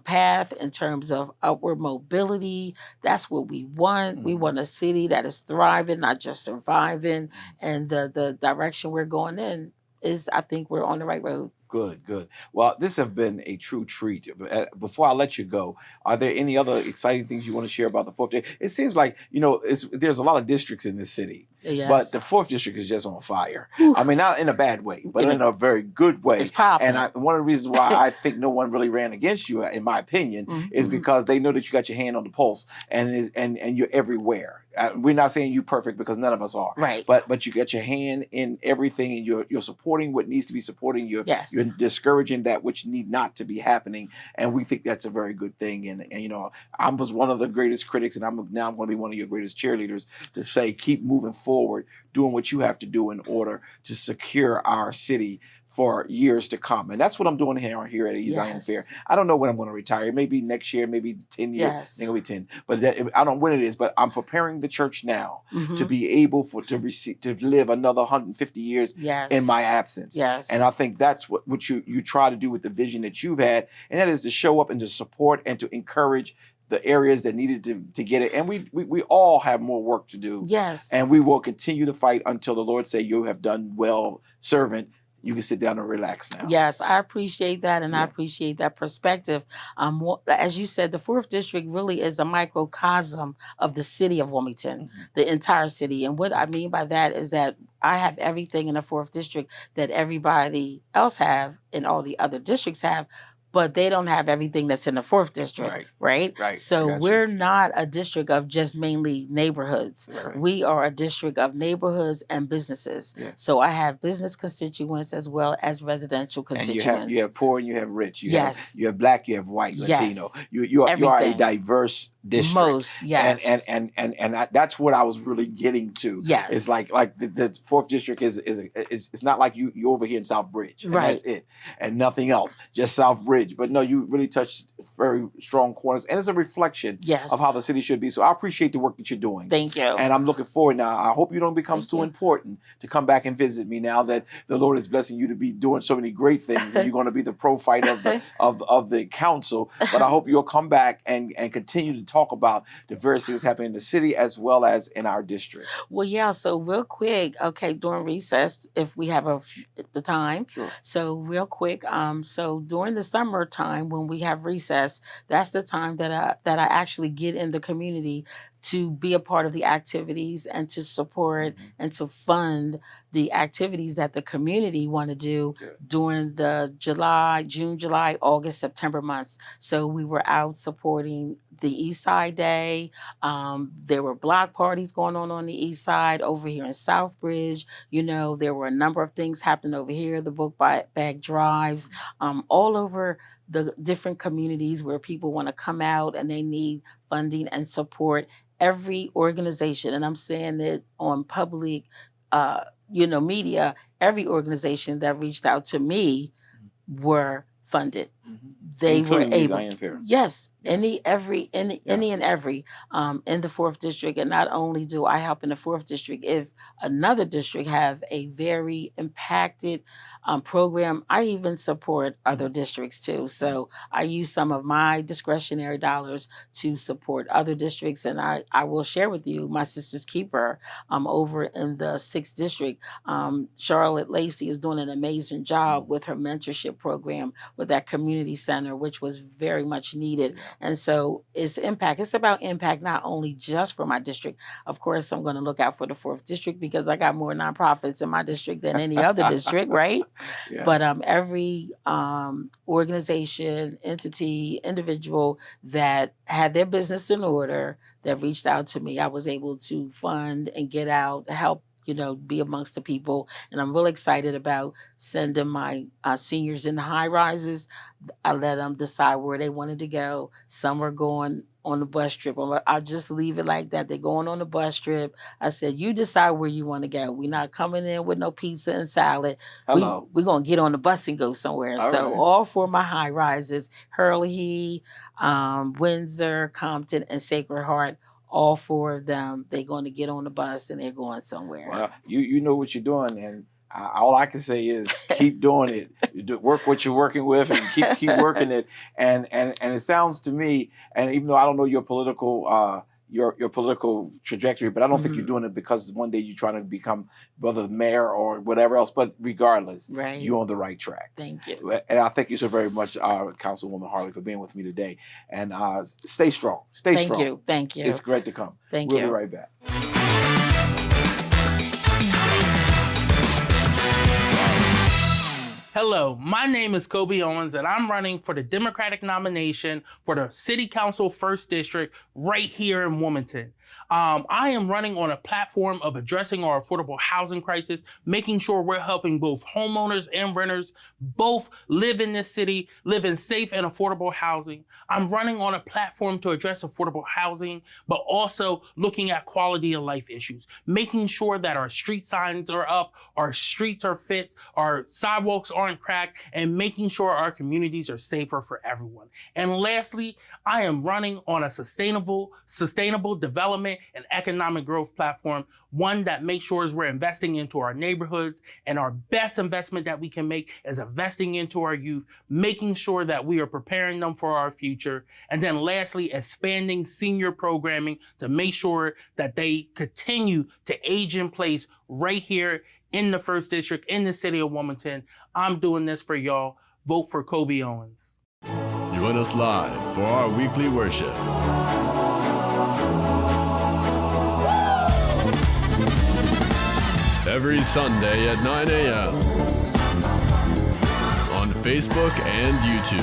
path in terms of upward mobility. That's what we want. We want a city that is thriving, not just surviving. And the direction we're going in is, I think we're on the right road. Good. Well, this has been a true treat. Before I let you go, are there any other exciting things you want to share about the 4th District? It seems like, there's a lot of districts in this city. Yes. But the 4th District is just on fire. I mean, not in a bad way, but in a very good way. It's popping. And one of the reasons why I think no one really ran against you, in my opinion, is because they know that you got your hand on the pulse and you're everywhere. We're not saying you're perfect because none of us are. Right. But you got your hand in everything, and you're supporting what needs to be supporting. You're discouraging that which need not to be happening, and we think that's a very good thing. And I was one of the greatest critics, and I'm going to be one of your greatest cheerleaders to say keep moving forward, doing what you have to do in order to secure our city for years to come. And that's what I'm doing here at East Zion Fair. I don't know when I'm going to retire. Maybe next year, maybe 10 years. I think it'll be 10. But I don't know when it is, but I'm preparing the church now to be able to live another 150 years in my absence. And I think that's what you try to do with the vision that you've had, and that is to show up and to support and to encourage the areas that needed to get it. And we all have more work to do. Yes. And we will continue to fight until the Lord say, you have done well, servant. you can sit down and relax now. Yes, I appreciate that, and I Yeah. appreciate that perspective. As you said, the 4th District really is a microcosm of the city of Wilmington, the entire city. And what I mean by that is that I have everything in the 4th District that everybody else have and all the other districts have, but they don't have everything that's in the 4th District, right? Right. So I got we're not a district of just mainly neighborhoods. Right. We are a district of neighborhoods and businesses. Yes. So I have business constituents as well as residential And constituents. you have poor and you have rich. Yes. You have black, you have white, Yes. Latino. You are a Everything. diverse district. Most, yes. And that's what I was really getting to. Yes. It's like the 4th District is it's not like you over here in South Bridge. And Right. That's it. And nothing else. Just South Bridge. But no, you really touched very strong corners. And it's a reflection Yes. of how the city should be. So I appreciate the work that you're doing. Thank you. And I'm looking forward now. I hope you don't become Thank too you. important to come back and visit me now that the Lord is blessing you to be doing so many great things. And you're going to be the pro fighter of the council. But I hope you'll come back and continue to talk about the various things happening in the city as well as in our district. Well, yeah. So real quick, okay, during recess, if we have the time. Sure. So real quick, so during the summertime when we have recess, that's the time that I actually get in the community to be a part of the activities and to support and to fund the activities that the community want to do during the June, July, August, September months. So we were out supporting the East Side Day. There were block parties going on the East Side, over here in Southbridge. You know, there were a number of things happening over here, the book bag drives, all over the different communities where people want to come out and they need funding and support. Every organization, and I'm saying it on public, media, every organization that reached out to me were funded. They Including were the able. Zion Fair. Yes, any and every in the 4th District. And not only do I help in the 4th District, if another district have a very impacted program, I even support other districts too. So I use some of my discretionary dollars to support other districts. And I will share with you my sister's keeper over in the 6th District. Charlotte Lacey is doing an amazing job with her mentorship program with that community center, which was very much needed. And so it's impact. It's about impact, not only just for my district. Of course, I'm going to look out for the 4th District because I got more nonprofits in my district than any other district, right? Yeah. But every organization, entity, individual that had their business in order that reached out to me, I was able to fund and get out, help, be amongst the people. And I'm really excited about sending my seniors in the high rises. I let them decide where they wanted to go. Some are going on the bus trip. I'll just leave it like that. They're going on the bus trip. I said, you decide where you want to go. We're not coming in with no pizza and salad. Hello. We're going to get on the bus and go somewhere. All So right. all 4 of my high rises, Hurley, Windsor, Compton, and Sacred Heart, all 4 of them, they're going to get on the bus and they're going somewhere. Well, you know what you're doing, and all I can say is keep doing it. Work what you're working with, and keep working it. And it sounds to me, and even though I don't know your political your political trajectory, but I don't think you're doing it because one day you're trying to become whether mayor or whatever else. But regardless, Right. you're on the right track. Thank you. And I thank you so very much, Councilwoman Harlee, for being with me today. And stay strong. Stay Thank strong. you. Thank you. It's great to come. Thank We'll you. be right back. Hello, my name is Kobe Owens, and I'm running for the Democratic nomination for the City Council 1st District right here in Wilmington. I am running on a platform of addressing our affordable housing crisis, making sure we're helping both homeowners and renters both live in this city, live in safe and affordable housing. I'm running on a platform to address affordable housing, but also looking at quality of life issues, making sure that our street signs are up, our streets are fit, our sidewalks aren't cracked, and making sure our communities are safer for everyone. And lastly, I am running on a sustainable development and economic growth platform, one that makes sure we're investing into our neighborhoods, and our best investment that we can make is investing into our youth, making sure that we are preparing them for our future. And then lastly, expanding senior programming to make sure that they continue to age in place right here in the 1st District, in the city of Wilmington. I'm doing this for y'all. Vote for Kobe Owens. Join us live for our weekly worship. Every Sunday at 9 a.m. on Facebook and YouTube.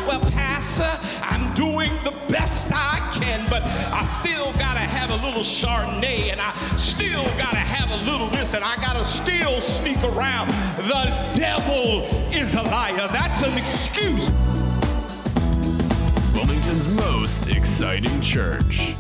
Well, Pastor, I'm doing the best I can, but I still gotta have a little Chardonnay, and I still gotta have a little this, and I gotta still sneak around. The devil is a liar. That's an excuse. Wilmington's most exciting church.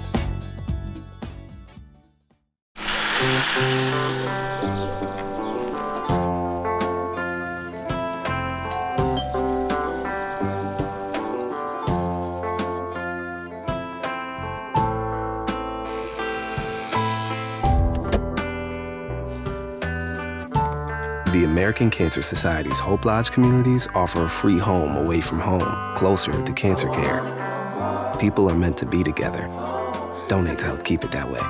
The American Cancer Society's Hope Lodge communities offer a free home away from home, closer to cancer care. People are meant to be together. Donate to help keep it that way.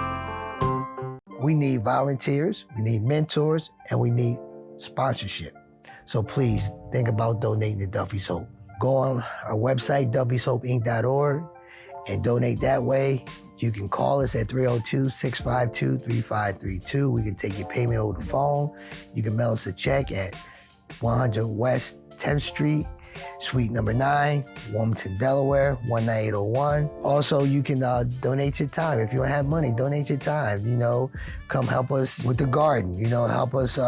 We need volunteers, we need mentors, and we need sponsorship. So please think about donating to Duffy's Hope. Go on our website, duffyshopeinc.org, and donate that way. You can call us at 302-652-3532. We can take your payment over the phone. You can mail us a check at 100 West 10th Street, Suite number 9, Wilmington, Delaware, 19801. Also, you can donate your time. If you don't have money, donate your time. You know, come help us with the garden. You know, help us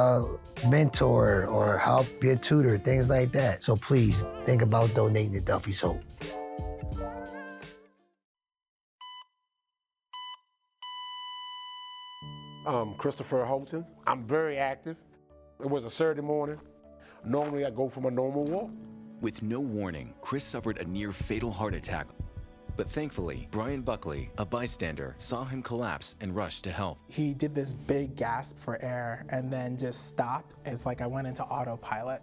mentor or help be a tutor, things like that. So please think about donating to Duffy's Hope. Christopher Holton. I'm very active. It was a Saturday morning. Normally I go for my normal walk. With no warning, Chris suffered a near-fatal heart attack. But thankfully, Brian Buckley, a bystander, saw him collapse and rushed to help. He did this big gasp for air and then just stopped. It's like I went into autopilot.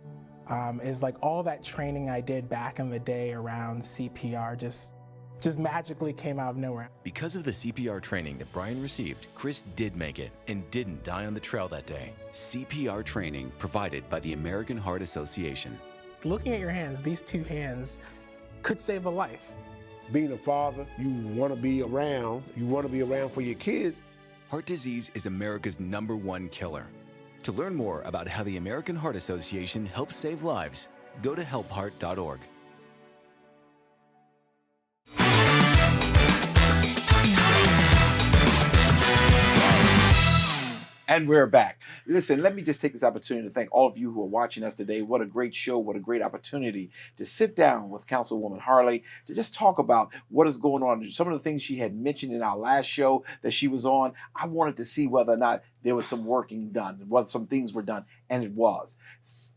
It's like all that training I did back in the day around CPR just magically came out of nowhere. Because of the CPR training that Brian received, Chris did make it and didn't die on the trail that day. CPR training provided by the American Heart Association. Looking at your hands, these two hands could save a life. Being a father, you want to be around. You want to be around for your kids. Heart disease is America's #1 killer. To learn more about how the American Heart Association helps save lives, go to helpheart.org. And we're back. Listen, let me just take this opportunity to thank all of you who are watching us today. What a great show. What a great opportunity to sit down with Councilwoman Harlee to just talk about what is going on. Some of the things she had mentioned in our last show that she was on, I wanted to see whether or not there was some working done, whether some things were done, and it was.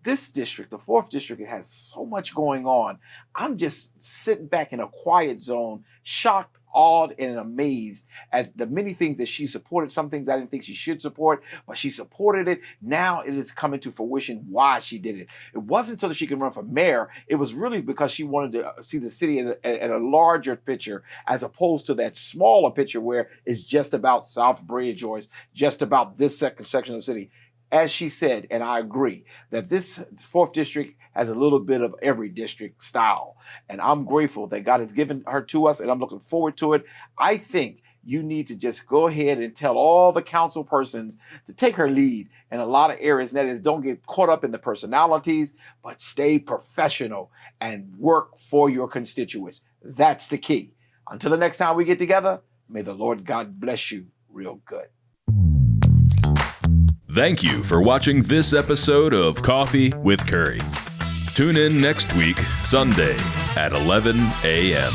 This district, the 4th District, it has so much going on. I'm just sitting back in a quiet zone, shocked, awed, and amazed at the many things that she supported. Some things I didn't think she should support, but she supported it. Now it is coming to fruition why she did it. It wasn't so that she could run for mayor. It was really because she wanted to see the city in a larger picture, as opposed to that smaller picture where it's just about South Bridge or it's just about this section of the city. As she said, and I agree, that this 4th District has a little bit of every district style. And I'm grateful that God has given her to us, and I'm looking forward to it. I think you need to just go ahead and tell all the council persons to take her lead in a lot of areas. And that is, don't get caught up in the personalities, but stay professional and work for your constituents. That's the key. Until the next time we get together, may the Lord God bless you real good. Thank you for watching this episode of Coffee with Curry. Tune in next week, Sunday at 11 a.m.